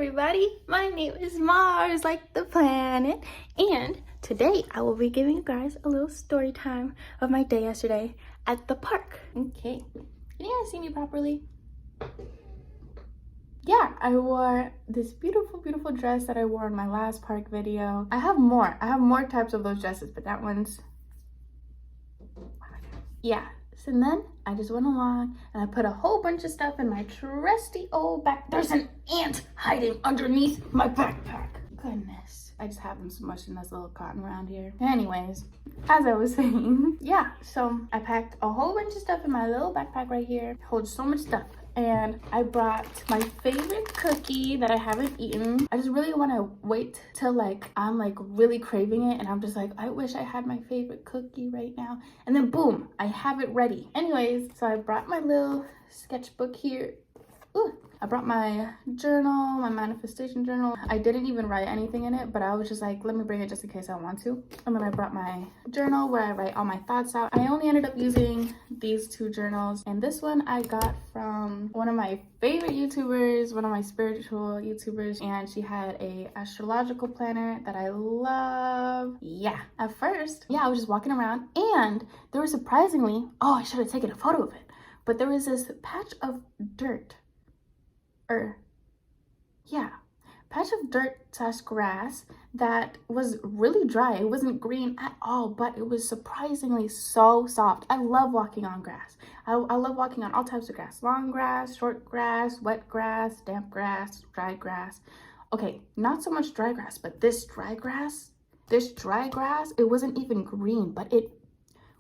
everybody, my name is Mars, like the planet, and today I will be giving you guys a little story time of my day yesterday at the park. Okay, can you guys see me properly? Yeah, I wore this beautiful dress that I wore in my last park video. I have more types of those dresses, but that one's, yeah. So then I just went along and I put a whole bunch of stuff in my trusty old back. There's an ant hiding underneath my backpack. Goodness, I just have them smushed in this little cotton around here. Anyways, as I was saying, yeah, so I packed a whole bunch of stuff in my little backpack right here. It holds so much stuff. And I brought my favorite cookie that I haven't eaten. I just really want to wait till I'm really craving it, and I'm just like, I wish I had my favorite cookie right now. And then boom, I have it ready. Anyways, so I brought my little sketchbook here. Ooh, I brought my journal, my manifestation journal. I didn't even write anything in it, but I was just like, let me bring it just in case I want to. And then I brought my journal where I write all my thoughts out. I only ended up using these two journals, and this one I got from one of my favorite YouTubers, one of my spiritual YouTubers, and she had a astrological planner that I love. Yeah, at first, yeah, I was just walking around, and there was surprisingly, oh, I should have taken a photo of it, but there was this patch of dirt. Patch of dirt / grass that was really dry. It wasn't green at all, but it was surprisingly so soft. I love walking on grass. I love walking on all types of grass. Long grass, short grass, wet grass, damp grass, dry grass. Okay, not so much dry grass, but this dry grass, it wasn't even green, but it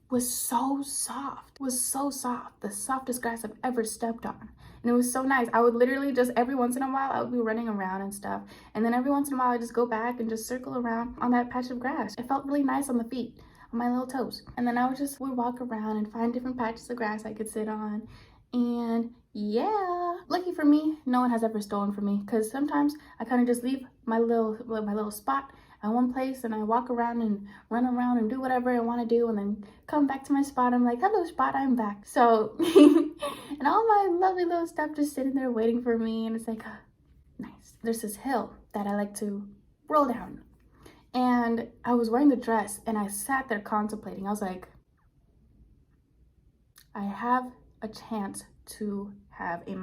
was so soft. The softest grass I've ever stepped on. And it was so nice. I would literally just every once in a while, I would be running around and stuff. And then every once in a while, I just go back and just circle around on that patch of grass. It felt really nice on the feet, on my little toes. And then I would walk around and find different patches of grass I could sit on. And yeah, lucky for me, no one has ever stolen from me, because sometimes I kind of just leave my little spot at one place and I walk around and run around and do whatever I want to do, and then come back to my spot. I'm like, hello spot, I'm back. So and all my lovely little stuff just sitting there waiting for me, and it's like, nice. There's this hill that I like to roll down, and I was wearing the dress and I sat there contemplating. I was like, I have a chance to have a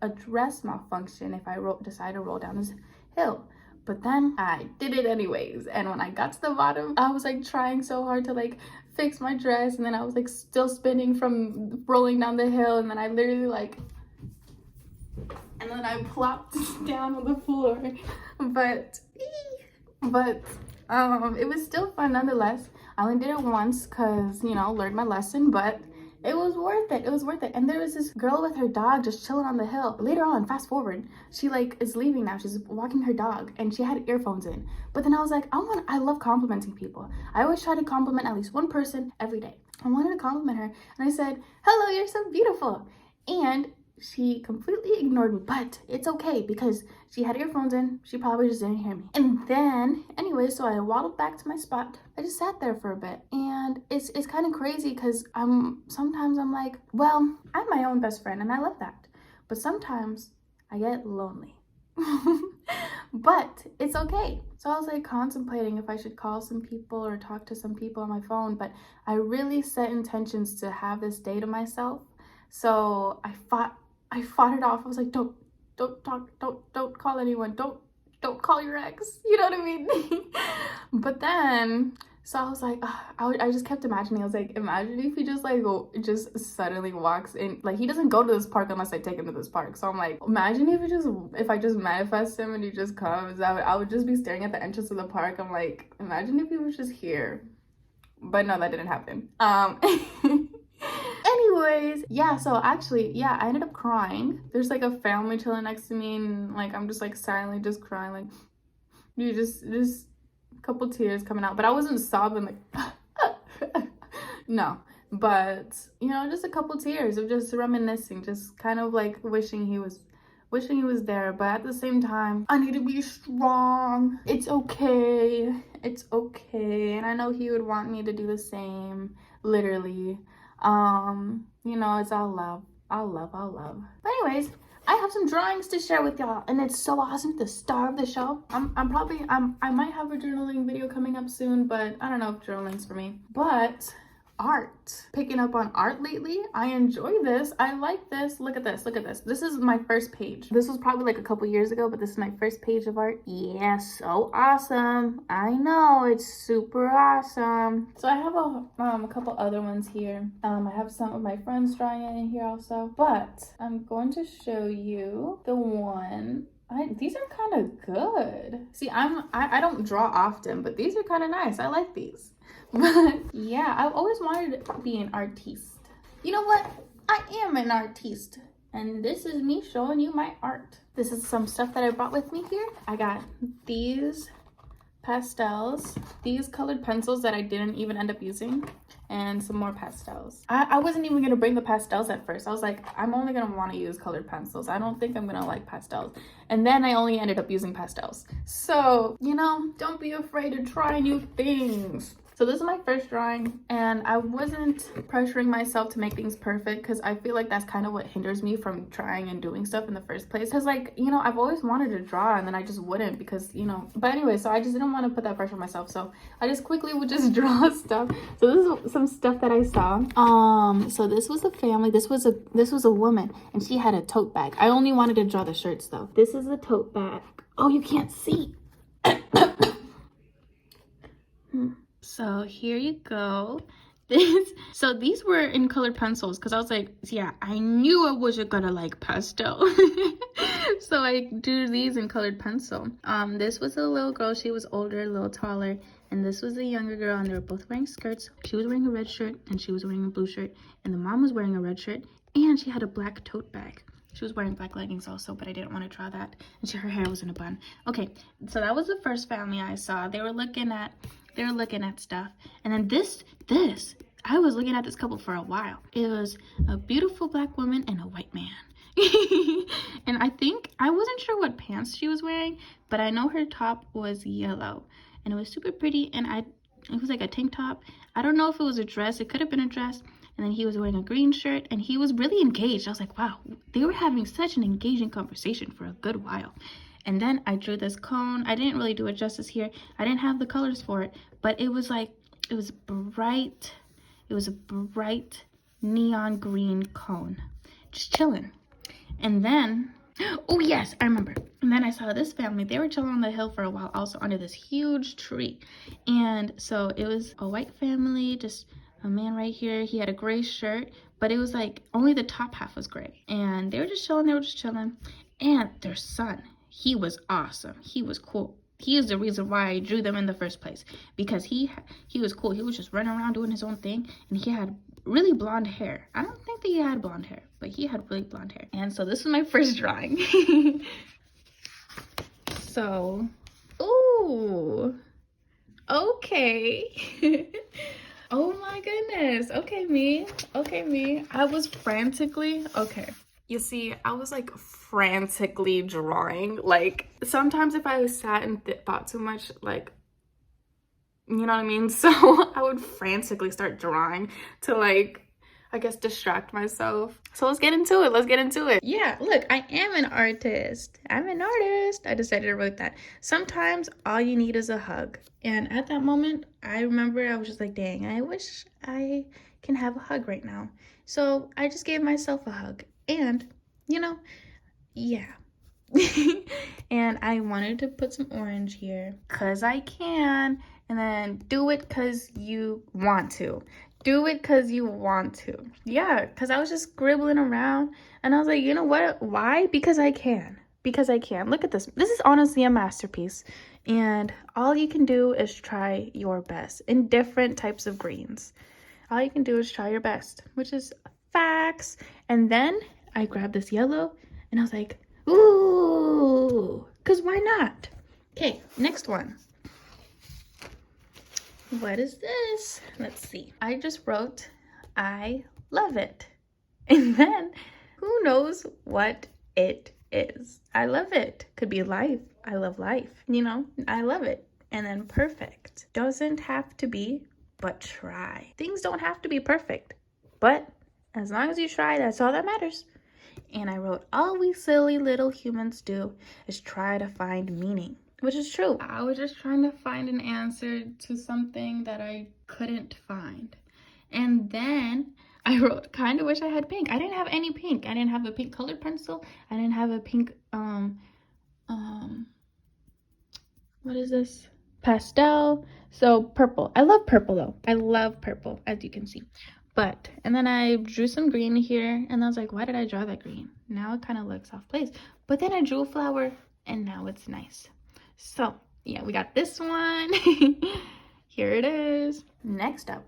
dress malfunction if I decide to roll down this hill. But then I did it anyways, and when I got to the bottom, I was trying so hard to fix my dress, and then I was still spinning from rolling down the hill, and then I literally and then I plopped down on the floor. But it was still fun nonetheless. I only did it once because, learned my lesson, but it was worth it. And there was this girl with her dog just chilling on the hill. Later on, fast forward, she is leaving now. She's walking her dog and she had earphones in. But then I was like, I love complimenting people. I always try to compliment at least one person every day. I wanted to compliment her, and I said, hello, you're so beautiful. And she completely ignored me, but it's okay because she had earphones in. She probably just didn't hear me. And then, anyway, so I waddled back to my spot. I just sat there for a bit, and it's kind of crazy because sometimes I'm like, well, I'm my own best friend, and I love that. But sometimes I get lonely. But it's okay. So I was contemplating if I should call some people or talk to some people on my phone, but I really set intentions to have this day to myself. So I fought it off. I was like, don't talk, don't call anyone, don't call your ex, you know what I mean? But then, so I was like, I just kept imagining. I was like, imagine if he just suddenly walks in. He doesn't go to this park unless I take him to this park. So I'm like, imagine if I just manifest him and he just comes. I would just be staring at the entrance of the park. I'm like, imagine if he was just here. But no, that didn't happen. Anyways, yeah, so actually, yeah, I ended up crying. There's a family chilling next to me, and I'm just silently just crying, you just a couple tears coming out, but I wasn't sobbing no, but just a couple tears of just reminiscing, just kind of wishing he was there. But at the same time, I need to be strong. It's okay, and I know he would want me to do the same, literally. It's all love. But anyways, I have some drawings to share with y'all, and it's so awesome. The star of the show. I might have a journaling video coming up soon, but I don't know if journaling's for me. But art, picking up on art lately. I enjoy this. I like this. Look at this. Look at this. This is my first page. This was probably like a couple years ago, but this is my first page of art. Yeah, so awesome. I know, it's super awesome. So I have a couple other ones here. I have some of my friends drawing it in here also, but I'm going to show you the one. These are kind of good. See, I don't draw often, but these are kind of nice. I like these. But yeah, I've always wanted to be an artiste. You know what? I am an artiste. And this is me showing you my art. This is some stuff that I brought with me here. I got these pastels, these colored pencils that I didn't even end up using, and some more pastels. I wasn't even gonna bring the pastels at first. I was like, I'm only gonna want to use colored pencils. I don't think I'm gonna like pastels. And then I only ended up using pastels. So, you know, don't be afraid to try new things. So this is my first drawing, and I wasn't pressuring myself to make things perfect because I feel like that's kind of what hinders me from trying and doing stuff in the first place. Because, like, you know, I've always wanted to draw and then I just wouldn't because, you know, but anyway, so I just didn't want to put that pressure on myself. So I just quickly would just draw stuff. So this is some stuff that I saw. So this was a family. This was a woman, and she had a tote bag. I only wanted to draw the shirts though. This is a tote bag. Oh, you can't see. So here you go. So these were in colored pencils because I was like, yeah, I knew I wasn't gonna like pastel. So I drew these in colored pencil. This was a little girl. She was older, a little taller, and this was a younger girl, and they were both wearing skirts. She was wearing a red shirt and she was wearing a blue shirt, and the mom was wearing a red shirt, and she had a black tote bag. She was wearing black leggings also, but I didn't want to draw that. And her hair was in a bun. Okay, so that was the first family I saw. They were looking at stuff. And then this, I was looking at this couple for a while. It was a beautiful black woman and a white man. And I wasn't sure what pants she was wearing, but I know her top was yellow. And it was super pretty, and it was like a tank top. I don't know if it was a dress. It could have been a dress. And then he was wearing a green shirt, and he was really engaged. I was like, wow, they were having such an engaging conversation for a good while. And then I drew this cone. I didn't really do it justice here. I didn't have the colors for it, but it was bright. It was a bright neon green cone, just chilling. And then, oh yes, I remember. And then I saw this family. They were chilling on the hill for a while, also under this huge tree. And so it was a white family, just a man right here. He had a gray shirt, but it was like only the top half was gray. And they were just chilling. And their son, he was awesome. He was cool. He is the reason why I drew them in the first place, because he was cool. He was just running around doing his own thing, and he had really blonde hair. I don't think that he had blonde hair, but he had really blonde hair. And so this was my first drawing. So, ooh, okay. Oh my goodness. Okay, me. I was frantically, okay. You see, I was like frantically drawing. Like sometimes if I sat and thought too much, like, you know what I mean? So I would frantically start drawing to, like, I guess, distract myself. So let's get into it. Yeah, look, I am an artist. I'm an artist. I decided to write that. Sometimes all you need is a hug. And at that moment, I remember I was just like, dang, I wish I can have a hug right now. So I just gave myself a hug. And, you know, yeah. And I wanted to put some orange here because I can. And then do it because you want to. Yeah, because I was just scribbling around. And I was like, you know what? Why? Because I can. Look at this. This is honestly a masterpiece. And all you can do is try your best in different types of greens. All you can do is try your best, which is facts. And then I grabbed this yellow and I was like, ooh, because why not? Okay, next one. What is this? Let's see. I just wrote, I love it. And then who knows what it is? I love it. Could be life. I love life. You know, I love it. And then perfect. Doesn't have to be, but try. Things don't have to be perfect. But as long as you try, that's all that matters. And I wrote, all we silly little humans do is try to find meaning, which is true. I was just trying to find an answer to something that I couldn't find. And then I wrote, kind of wish I had pink. I didn't have any pink. I didn't have a pink colored pencil. I didn't have a pink, what is this? Pastel. So purple. I love purple though. I love purple, as you can see. But, and then I drew some green here, and I was like, why did I draw that green? Now it kind of looks off place. But then I drew a flower, and now it's nice. So, yeah, we got this one. Here it is. Next up.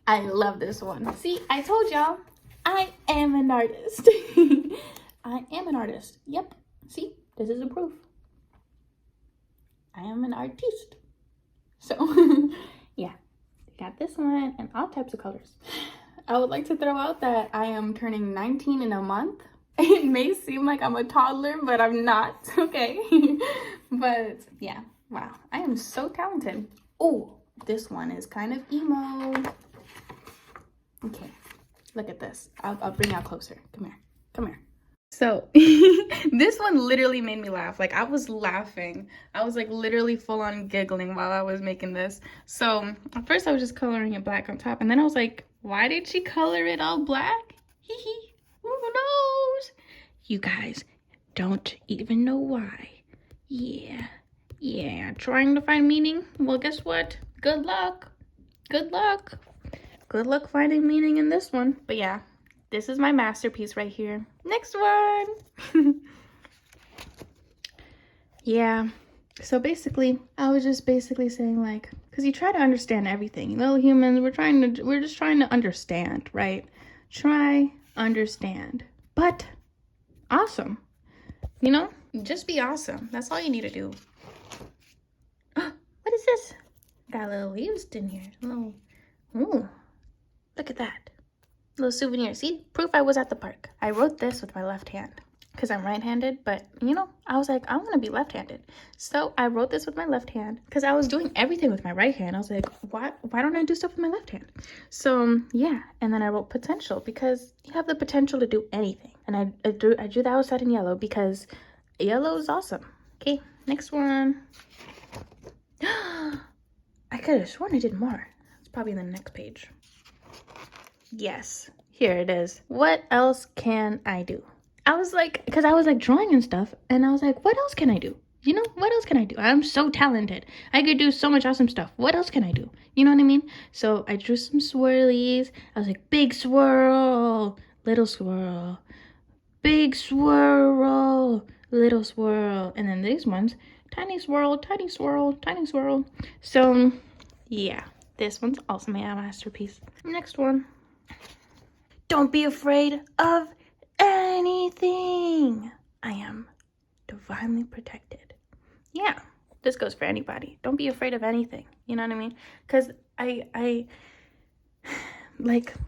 I love this one. See, I told y'all, I am an artist. I am an artist. Yep. See, this is a proof. I am an artiste. So, yeah, got this one and all types of colors. I would like to throw out that I am turning 19 in a month. It may seem like I'm a toddler, but I'm not, okay? But yeah, wow, I am so talented. Oh, this one is kind of emo. Okay, look at this. I'll bring out closer. Come here, come here. So this one literally made me laugh. Like, I was laughing. I was like literally full on giggling while I was making this. So at first I was just coloring it black on top, and then I was like, why did she color it all black? Hee hee. Who knows? You guys don't even know why. Yeah, trying to find meaning. Well, guess what? Good luck. Good luck finding meaning in this one. But yeah, this is my masterpiece right here. Next one. Yeah, so basically I was just basically saying, like, because you try to understand everything. Little humans, we're just trying to understand, right? Understand. But awesome. You know, just be awesome. That's all you need to do. What is this? Got little leaves in here. Ooh, look at that. Little souvenir. See, proof I was at the park. I wrote this with my left hand because I'm right-handed, but you know, I was like, I want to be left-handed. So I wrote this with my left hand because I was doing everything with my right hand. I was like, why don't I do stuff with my left hand? So yeah, and then I wrote potential because you have the potential to do anything. And I drew that outside in yellow because yellow is awesome. Okay, next one. I could have sworn I did more. It's probably in the next page. Yes, here it is. What else can I do? I was like, because I was like drawing and stuff, and I was like, what else can I do? You know, what else can I do? I'm so talented. I could do so much awesome stuff. What else can I do? You know what I mean? So I drew some swirlies. I was like, big swirl, little swirl, big swirl, little swirl. And then these ones, tiny swirl, tiny swirl, tiny swirl. So yeah, this one's also my masterpiece. Next one. Don't be afraid of anything. I am divinely protected. Yeah, this goes for anybody. Don't be afraid of anything. You know what I mean? Because I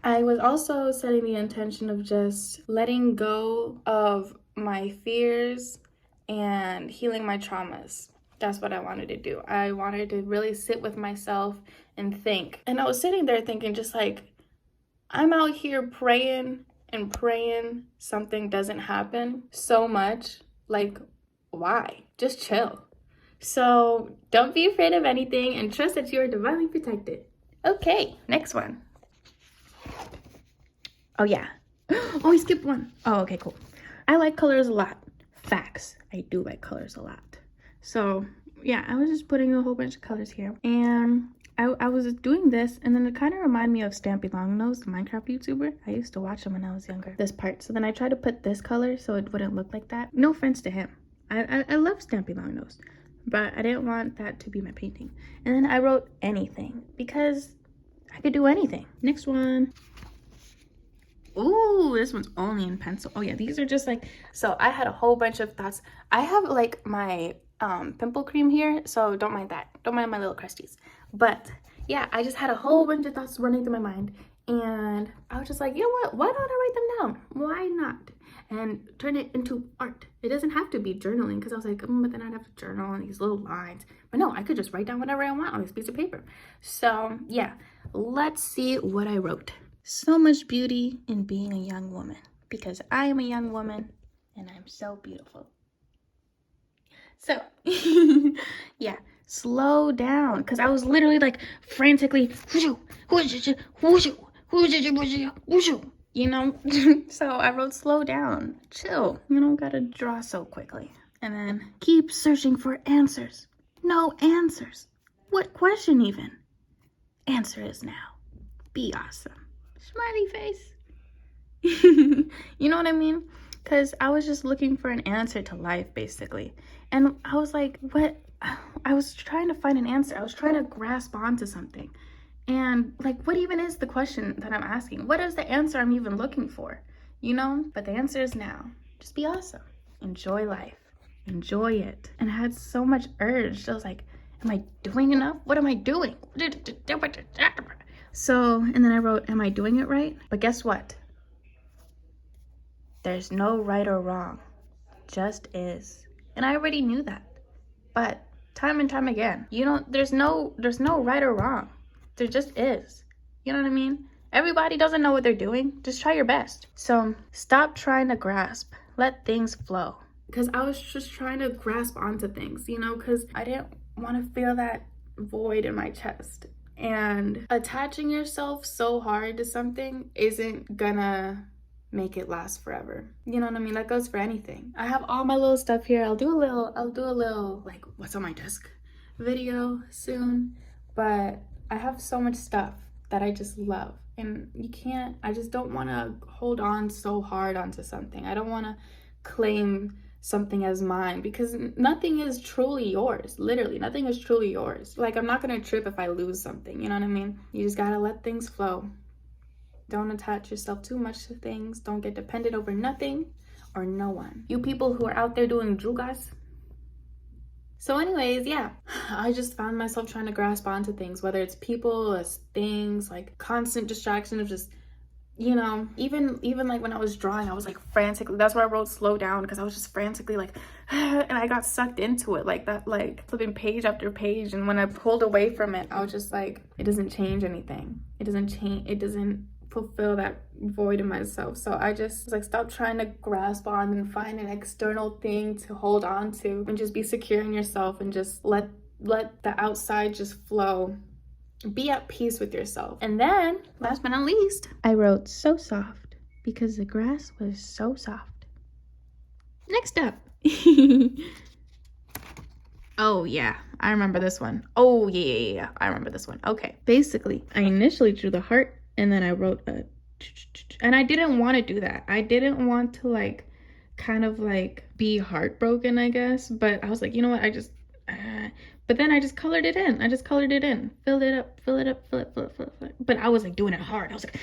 was also setting the intention of just letting go of my fears and healing my traumas. That's what I wanted to do. I wanted to really sit with myself and think. And I was sitting there thinking, just like, I'm out here praying and praying something doesn't happen so much. Like, why? Just chill. So don't be afraid of anything and trust that you are divinely protected. Okay, next one. Oh yeah. Oh, we skipped one. Oh, okay, cool. I like colors a lot. Facts. I do like colors a lot. So yeah, I was just putting a whole bunch of colors here. And I was doing this, and then it kind of reminded me of Stampy Longnose, the Minecraft YouTuber. I used to watch him when I was younger. This part. So then I tried to put this color so it wouldn't look like that. No offense to him. I love Stampy Longnose, but I didn't want that to be my painting. And then I wrote anything because I could do anything. Next one. Ooh, this one's only in pencil. Oh yeah, these are just like, so I had a whole bunch of thoughts. I have like my pimple cream here, so don't mind that. Don't mind my little crusties. But yeah, I just had a whole bunch of thoughts running through my mind, and I was just like, you know what? Why don't I write them down? Why not? And turn it into art. It doesn't have to be journaling, because I was like, but then I'd have to journal on these little lines. But no, I could just write down whatever I want on this piece of paper. So yeah, let's see what I wrote. So much beauty in being a young woman, because I am a young woman and I'm so beautiful. So, yeah, slow down, because I was literally like frantically, you know? So I wrote slow down, chill, you don't gotta draw so quickly. And then keep searching for answers. No answers. What question even? Answer is now. Be awesome. Smiley face. You know what I mean? Because I was just looking for an answer to life, basically. And I was like, what? I was trying to find an answer. I was trying to grasp onto something. And like, what even is the question that I'm asking? What is the answer I'm even looking for? You know? But the answer is now. Just be awesome. Enjoy life. Enjoy it. And I had so much urge. I was like, am I doing enough? What am I doing? So, and then I wrote, am I doing it right? But guess what? There's no right or wrong, just is. And I already knew that. But time and time again, there's no right or wrong. There just is. You know what I mean? Everybody doesn't know what they're doing. Just try your best. So stop trying to grasp. Let things flow. Because I was just trying to grasp onto things, because I didn't want to feel that void in my chest. And attaching yourself so hard to something isn't gonna make it last forever. You know what I mean? That goes for anything. I have all my little stuff here. I'll do a little like what's on my desk video soon, but I have so much stuff that I just love, and I just don't want to hold on so hard onto something. I don't want to claim something as mine, because nothing is truly yours. Literally nothing is truly yours. Like, I'm not gonna trip if I lose something, you know what I mean? You just gotta let things flow. Don't attach yourself too much to things. Don't get dependent over nothing or no one. You people who are out there doing drugas. So anyways, yeah, I just found myself trying to grasp onto things, whether it's people, it's things, like constant distraction of just, even like when I was drawing, I was like frantically, that's why I wrote slow down, because I was just frantically like, and I got sucked into it like that, like flipping page after page. And when I pulled away from it, I was just like, it doesn't change anything. It doesn't fulfill that void in myself. So I just was like, stop trying to grasp on and find an external thing to hold on to, and just be secure in yourself, and just let the outside just flow. Be at peace with yourself. And then, last but not least, I wrote so soft, because the grass was so soft. Next up. Oh yeah, I remember this one. Oh yeah, I remember this one. Okay, basically, I initially drew the heart, and then I wrote a, and I didn't want to do that. I didn't want to like kind of like be heartbroken, I guess. But I was like, you know what? But then I just colored it in. Filled it up, fill it. But I was like doing it hard. I was like,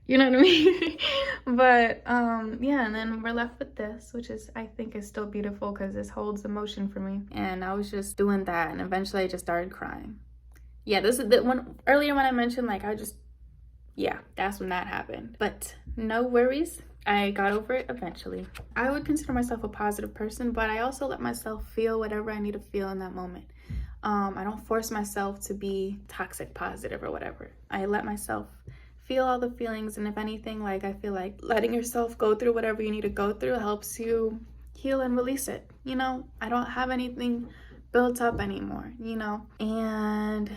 you know what I mean? But yeah, and then we're left with this, which is, I think, is still beautiful, because this holds emotion for me. And I was just doing that, and eventually I just started crying. Yeah, this is the one earlier when I mentioned, like, yeah, that's when that happened. But no worries. I got over it eventually. I would consider myself a positive person, but I also let myself feel whatever I need to feel in that moment. I don't force myself to be toxic positive or whatever. I let myself feel all the feelings, and if anything, like, I feel like letting yourself go through whatever you need to go through helps you heal and release it. I don't have anything built up anymore, and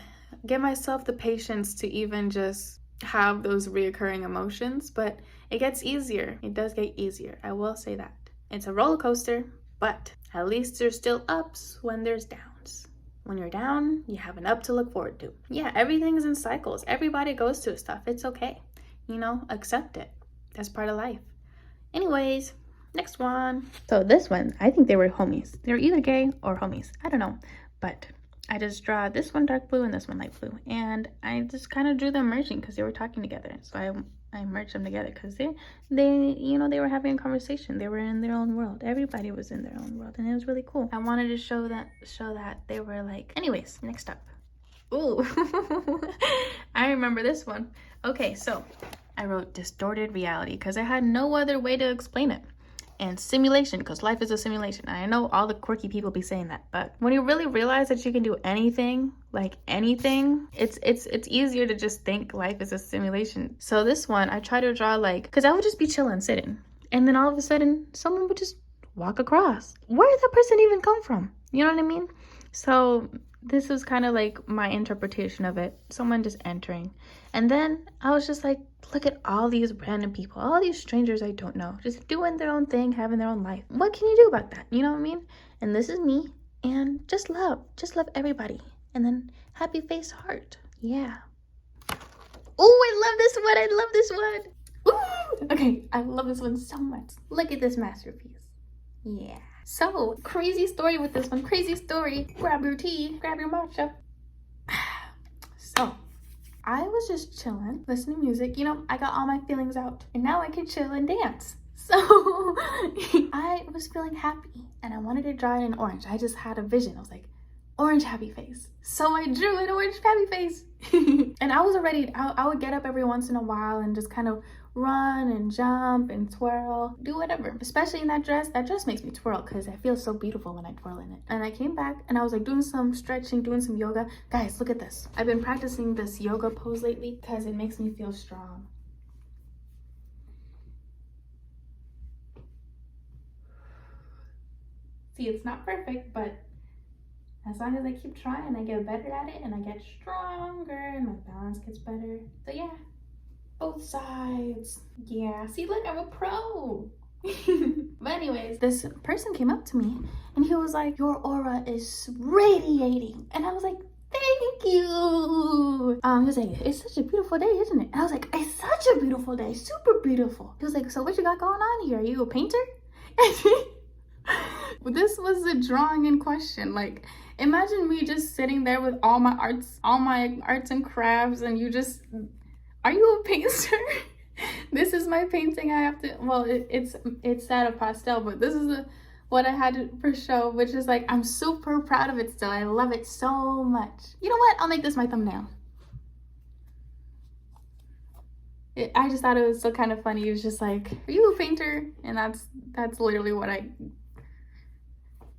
give myself the patience to even just have those reoccurring emotions. But it gets easier. It does get easier. I will say that. It's a roller coaster, but at least there's still ups when there's downs. When you're down, you have an up to look forward to. Yeah, everything's in cycles. Everybody goes through stuff. It's okay. Accept it. That's part of life. Anyways, next one. So this one, I think they were homies. They were either gay or homies. I don't know. But I just draw this one dark blue and this one light blue, and I just kind of drew them merging because they were talking together. So I merged them together because they were having a conversation. They were in their own world. Everybody was in their own world, and it was really cool. I wanted to show that they were like. Anyways, next up. Ooh, I remember this one. Okay, so I wrote distorted reality because I had no other way to explain it. and simulation, because life is a simulation. I know all the quirky people be saying that, but when you really realize that you can do anything, like anything, it's easier to just think life is a simulation. So this one, I try to draw like, because I would just be chilling, sitting, and then all of a sudden, someone would just walk across. Where did that person even come from? You know what I mean? So this was kind of like my interpretation of it. Someone just entering. And then I was just like, look at all these random people, all these strangers I don't know, just doing their own thing, having their own life. What can you do about that? You know what I mean? And this is me. And just love everybody. And then happy face heart. Yeah. Oh, I love this one. Ooh! Okay, I love this one so much. Look at this masterpiece. Yeah. So, crazy story with this one. Crazy story. Grab your tea, grab your matcha. So, I was just chilling, listening to music. You know, I got all my feelings out, and now I can chill and dance. So, I was feeling happy, and I wanted to draw it in orange. I just had a vision. I was like, orange happy face. So I drew an orange happy face. And I was already, I would get up every once in a while and just kind of run and jump and twirl, do whatever. Especially in that dress makes me twirl because I feel so beautiful when I twirl in it. And I came back and I was like doing some stretching, doing some yoga. Guys, look at this. I've been practicing this yoga pose lately because it makes me feel strong. See, it's not perfect, but as long as I keep trying, I get better at it and I get stronger and my balance gets better. So yeah, both sides. Yeah, see, look, I'm a pro. But anyways, this person came up to me and he was like, your aura is radiating. And I was like, thank you. He was like, it's such a beautiful day, isn't it? And I was like, it's such a beautiful day, super beautiful. He was like, so what you got going on here? Are you a painter? This was the drawing in question. Like, imagine me just sitting there with all my arts and crafts, and you just, are you a painter? This is my painting. I have to, well, it's out of pastel, but this is what I had for show, which is like, I'm super proud of it still. I love it so much. You know what? I'll make this my thumbnail. I just thought it was so kind of funny. It was just like, are you a painter? And that's literally what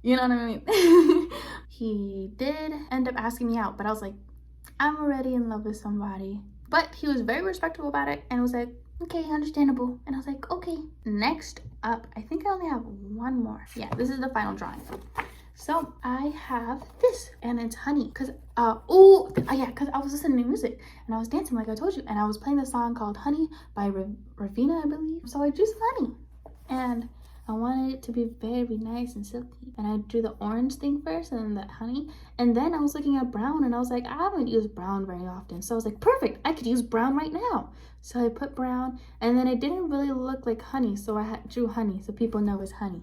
you know what I mean? He did end up asking me out, but I was like, I'm already in love with somebody. But he was very respectful about it and was like, okay, understandable. And I was like, okay. Next up, I think I only have one more. Yeah, this is the final drawing. So I have this, and it's honey. Cause because I was listening to music and I was dancing like I told you, and I was playing the song called Honey by Ravina, I believe. So I drew some honey, and I wanted it to be very nice and silky. And I drew the orange thing first and then the honey. And then I was looking at brown and I was like, I haven't used brown very often. So I was like, perfect, I could use brown right now. So I put brown, and then it didn't really look like honey. So I drew honey so people know it's honey.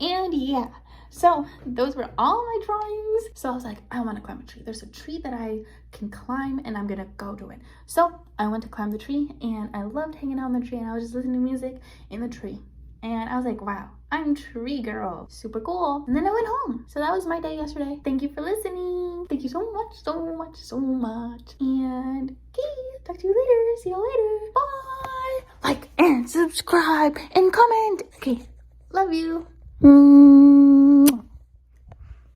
And yeah, so those were all my drawings. So I was like, I want to climb a tree. There's a tree that I can climb and I'm going to go to it. So I went to climb the tree and I loved hanging out on the tree, and I was just listening to music in the tree. And I was like, wow, I'm tree girl. Super cool. And then I went home. So that was my day yesterday. Thank you for listening. Thank you so much, so much, so much. And okay, talk to you later. See you later. Bye. Like and subscribe and comment. Okay, love you.